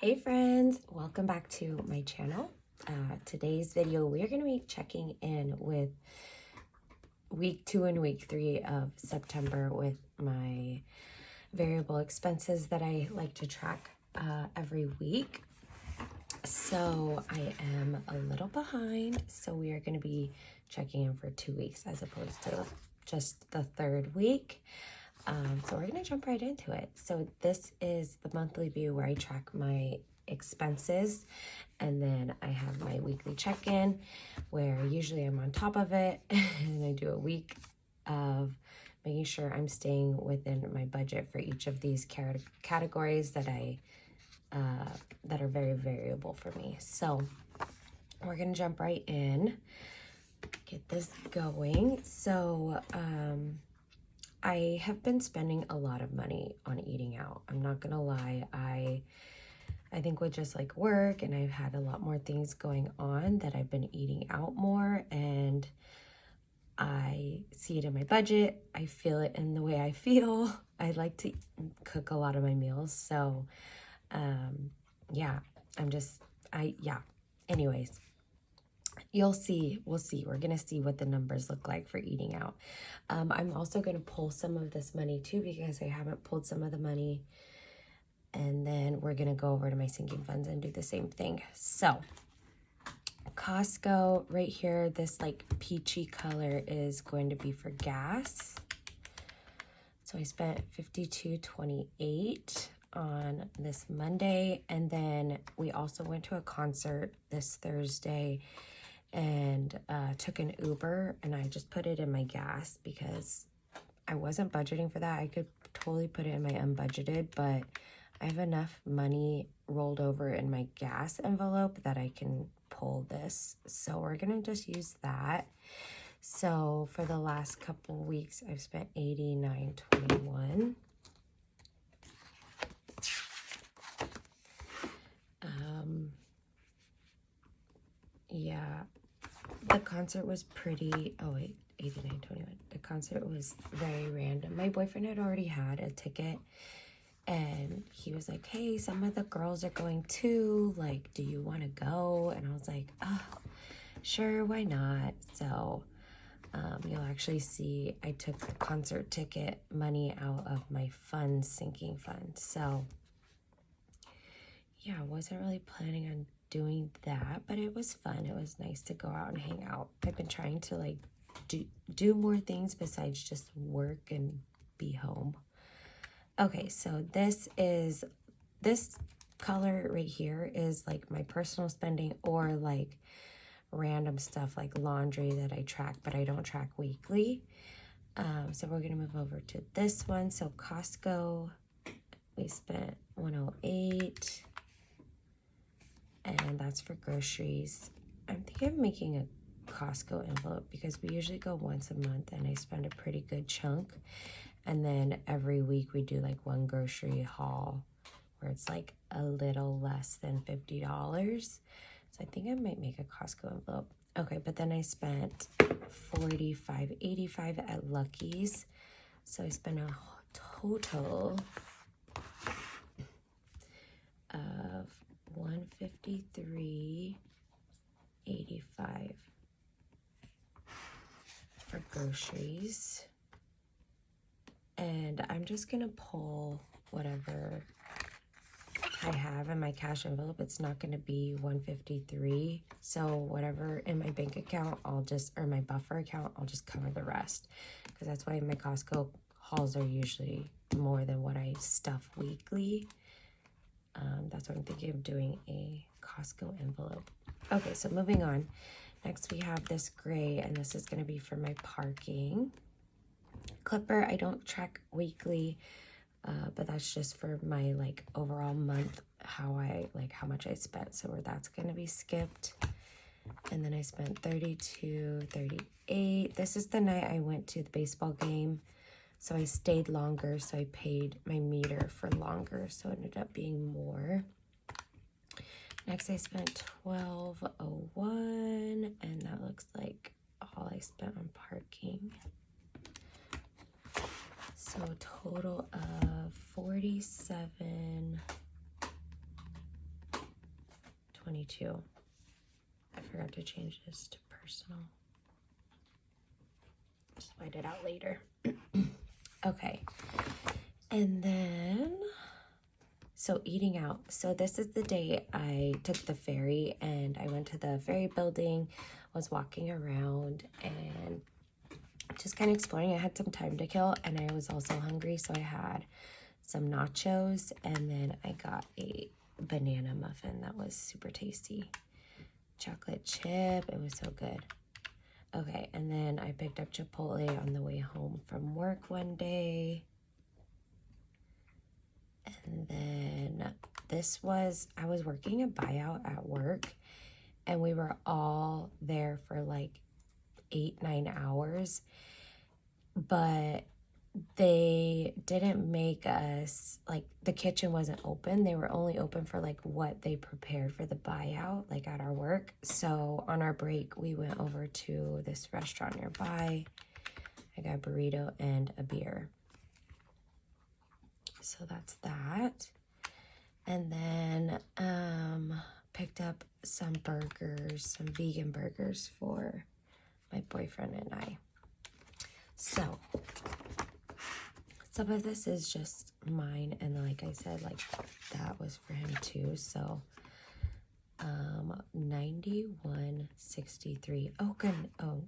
Hey friends, welcome back to my channel. Today's video, we're going to be checking in with week 2 and week 3 of September with my variable expenses that I like to track every week. So I am a little behind, so we are going to be checking in for 2 weeks as opposed to just the third week. So we're going to jump right into it. So this is the monthly view where I track my expenses, and then I have my weekly check-in where usually I'm on top of it and I do a week of making sure I'm staying within my budget for each of these categories that that are very variable for me. So we're going to jump right in, get this going. So I have been spending a lot of money on eating out. I'm not gonna lie. I think with just like work, and I've had a lot more things going on, that I've been eating out more, and I see it in my budget. I feel it in the way I feel. I like to cook a lot of my meals. So yeah, anyways. We'll see. We're going to see what the numbers look like for eating out. I'm also going to pull some of this money too, because I haven't pulled some of the money. And then we're going to go over to my sinking funds and do the same thing. So Costco right here, this like peachy color is going to be for gas. So I spent $52.28 on this Monday. And then we also went to a concert this Thursday and took an Uber, and I just put it in my gas because I wasn't budgeting for that. I could totally put it in my unbudgeted, but I have enough money rolled over in my gas envelope that I can pull this. So we're gonna just use that. So for the last couple weeks, I've spent $89.21. Yeah. The concert was pretty, oh wait, $89.21. The concert was very random. My boyfriend had already had a ticket, and he was like, hey, some of the girls are going too. Like, do you want to go? And I was like, oh, sure, why not? So you'll actually see I took the concert ticket money out of my fund, sinking fund. So yeah, I wasn't really planning on doing that, but it was fun. It was nice to go out and hang out. I've been trying to like do more things besides just work and be home. Okay, so this color right here is like my personal spending, or like random stuff like laundry that I track, but I don't track weekly. So we're gonna move over to this one. So Costco, we spent $108. And that's for groceries. I'm thinking of making a Costco envelope because we usually go once a month and I spend a pretty good chunk. And then every week we do like one grocery haul where it's like a little less than $50. So I think I might make a Costco envelope. Okay, but then I spent $45.85 at Lucky's. So I spent a total of $153.85 for groceries. And I'm just gonna pull whatever I have in my cash envelope. It's not gonna be $153. So whatever in my bank account, or my buffer account, I'll just cover the rest. Because that's why my Costco hauls are usually more than what I stuff weekly. That's what I'm thinking of, doing a Costco envelope. Okay, so moving on. Next we have this gray, and this is going to be for my parking. Clipper, I don't track weekly, but that's just for my like overall month, how much I spent. So that's going to be skipped. And then I spent $32.38. This is the night I went to the baseball game. So I stayed longer, so I paid my meter for longer, so it ended up being more. Next, I spent $12.01, and that looks like all I spent on parking. So a total of $47. 22. I forgot to change this to personal. Just find it out later. Okay. And then, so eating out. So this is the day I took the ferry and I went to the ferry building, was walking around and just kind of exploring. I had some time to kill and I was also hungry. So I had some nachos and then I got a banana muffin that was super tasty. Chocolate chip, it was so good. Okay, and then I picked up Chipotle on the way home from work one day. And then I was working a buyout at work and we were all there for like 8-9 hours, but they didn't make us, like, the kitchen wasn't open. They were only open for like what they prepared for the buyout, like at our work. So on our break, we went over to this restaurant nearby. I got a burrito and a beer. So that's that. And then picked up some burgers, some vegan burgers for my boyfriend and I. So some of this is just mine, and like I said, like that was for him too. So 91.63. Oh good. Oh,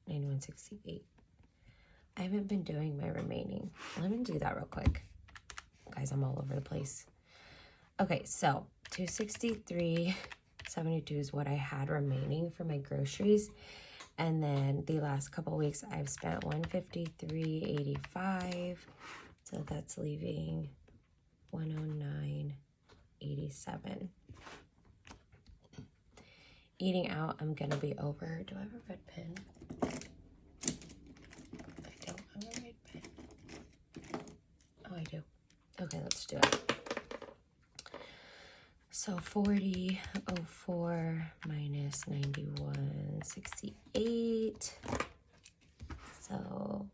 91.68. I haven't been doing my remaining. Let me do that real quick. Guys, I'm all over the place. Okay, so 263.72 is what I had remaining for my groceries. And then the last couple weeks I've spent 153.85. So that's leaving 109.87. Eating out, I'm gonna be over. Do I have a red pen? I don't have a red pen. Oh, I do. Okay, let's do it. So 40.04 minus 91.68. So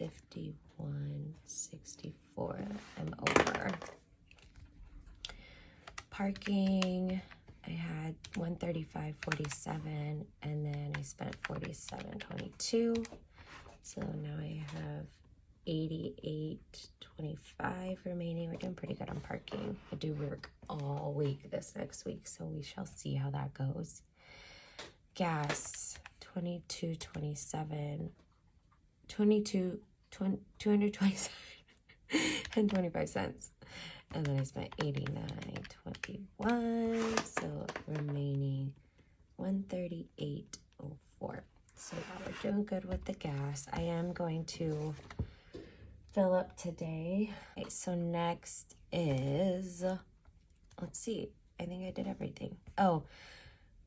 51.64. I'm over. Parking, I had 135.47 and then I spent 47.22. So now I have 88.25 remaining. We're doing pretty good on parking. I do work all week this next week, so we shall see how that goes. Gas, 227 and 25 cents. And then I spent 89.21, so remaining 138.04. So yeah, we're doing good with the gas. I am going to fill up today. Okay, so next is, let's see, I think I did everything. Oh,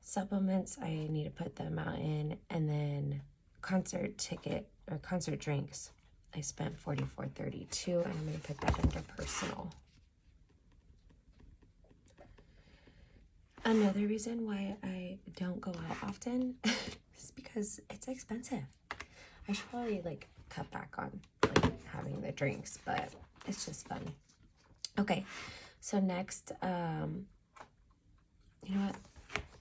supplements, I need to put the amount in, and then concert ticket or concert drinks, I spent $44.32. I'm going to put that under personal. Another reason why I don't go out often is because it's expensive. I should probably like cut back on like having the drinks, but it's just fun. Okay, so next, you know what?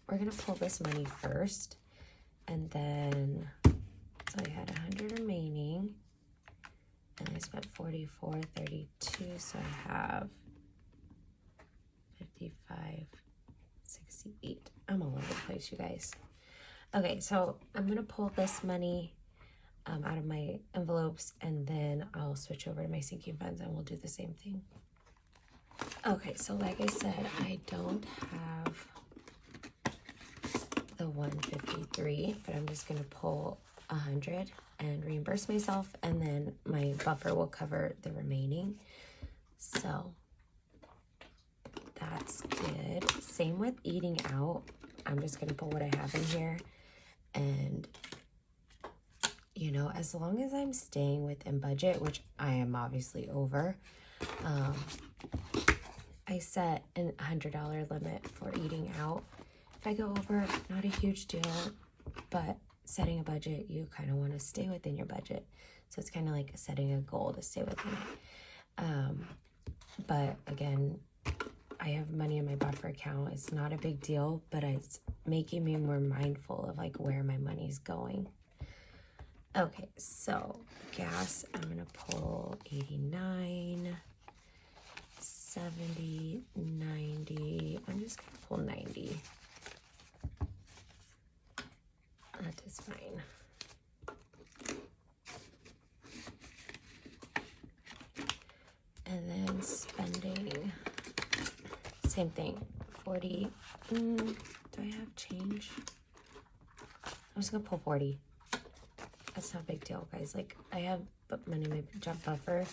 We're gonna pull this money first, and then, so I had 100 remaining, and I spent 44.32, so I have 55.68. I'm all over the place, you guys. Okay, so I'm gonna pull this money out of my envelopes, and then I'll switch over to my sinking funds and we'll do the same thing. Okay, so like I said, I don't have the 153, but I'm just gonna pull 100 and reimburse myself, and then my buffer will cover the remaining. So that's good. Same with eating out. I'm just gonna pull what I have in here, and you know, as long as I'm staying within budget, which I am obviously over, I set an $100 limit for eating out. If I go over, not a huge deal, but setting a budget, you kind of want to stay within your budget. So it's kind of like setting a goal to stay within it. But again, I have money in my buffer account. It's not a big deal, but it's making me more mindful of like where my money's going. Okay, so gas, I'm gonna pull 89, 70, 90. I'm just gonna pull 90. That is fine. And then spending, same thing, 40. Do I have change? I'm just gonna pull 40. That's not a big deal, guys. Like, I have money in my job buffer,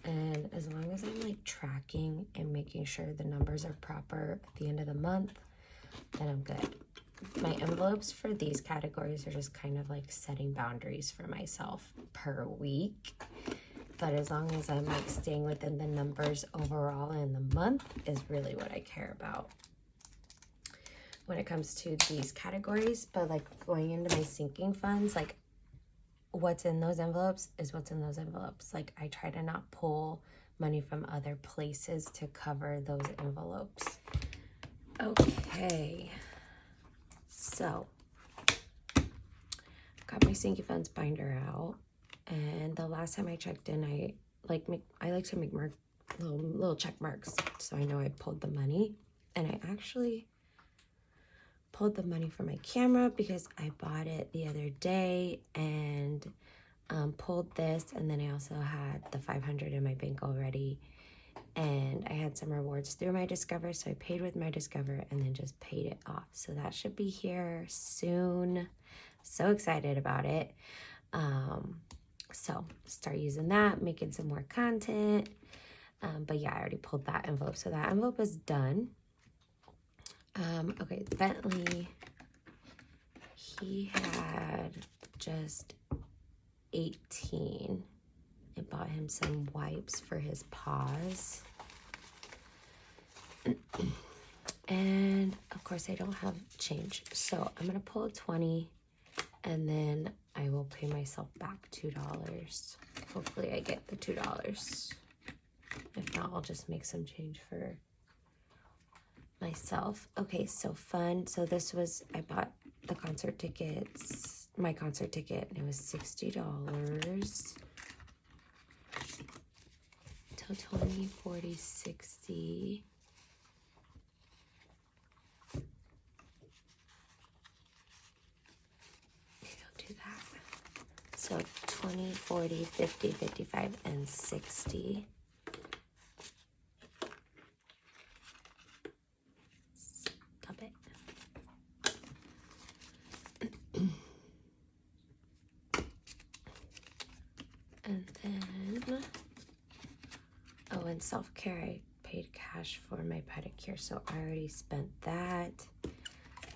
and as long as I'm like tracking and making sure the numbers are proper at the end of the month, then I'm good. My envelopes for these categories are just kind of like setting boundaries for myself per week. But as long as I'm like staying within the numbers overall in the month is really what I care about when it comes to these categories. But like going into my sinking funds, like what's in those envelopes is what's in those envelopes. Like I try to not pull money from other places to cover those envelopes. Okay, so got my sinking funds binder out. And the last time I checked in, I like to make little check marks so I know I pulled the money. And I actually pulled the money from my camera because I bought it the other day and pulled this. And then I also had the 500 in my bank already. And I had some rewards through my Discover, so I paid with my Discover and then just paid it off. So that should be here soon. So excited about it. So start using that, making some more content. But yeah, I already pulled that envelope. So that envelope is done. Okay, Bentley, he had just 18. I bought him some wipes for his paws. And of course I don't have change. So I'm gonna pull a 20 and then I will pay myself back $2. Hopefully I get the $2. If not, I'll just make some change for myself. Okay, so fun. So this was, I bought the concert tickets, my concert ticket, and it was $60. Till 20, 40, 60. Do that. So 20, 40, 50, 55, and 60. Stop it. And then, oh, and self-care, I paid cash for my pedicure, so I already spent that.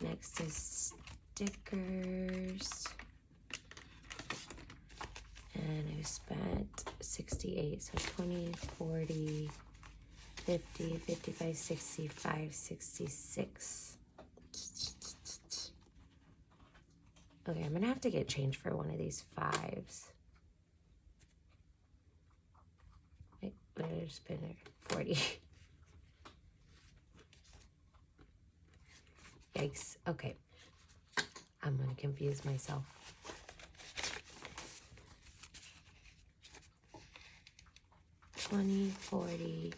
Next is stickers. And I spent 68, so 20, 40, 50, 55, 65, 66. Okay, I'm gonna have to get change for one of these 5s. Wait, what did I just put there? 40. Yikes, okay. I'm gonna confuse myself. $20, $40,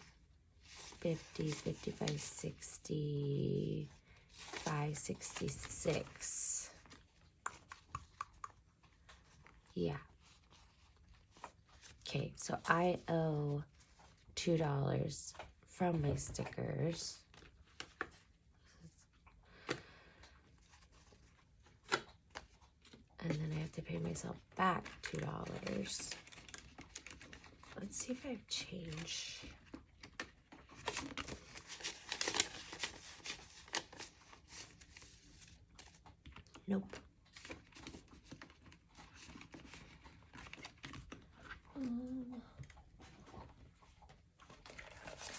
$50, $55, $65, $66. Yeah. Okay, so I owe $2 from my stickers. And then I have to pay myself back $2. Let's see if I have change. Nope.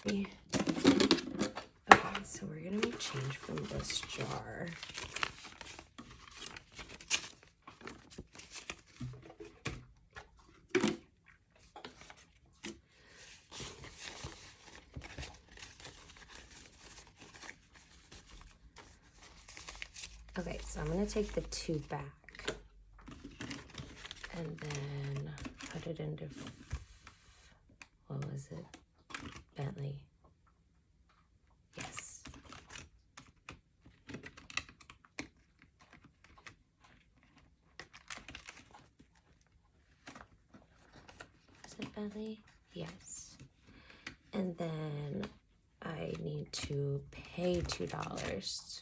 Yeah. Okay, so we're gonna make change from this jar. Okay, so I'm going to take the 2 back and then put it into, what was it? Bentley. Yes. Is it Bentley? Yes. And then I need to pay $2.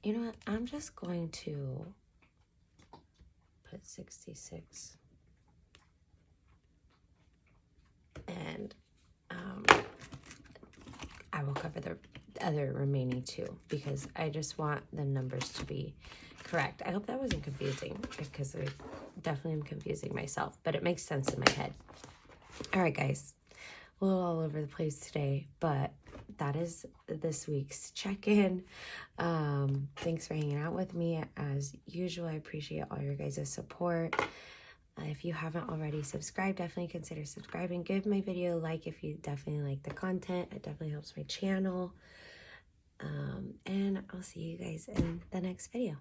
You know what? I'm just going to put 66. And I will cover the other remaining 2 because I just want the numbers to be correct. I hope that wasn't confusing because I definitely am confusing myself, but it makes sense in my head. All right, guys. A little all over the place today, but that is this week's check-in. Thanks for hanging out with me. As usual, I appreciate all your guys' support. If you haven't already subscribed, definitely consider subscribing. Give my video a like if you definitely like the content. It definitely helps my channel. And I'll see you guys in the next video.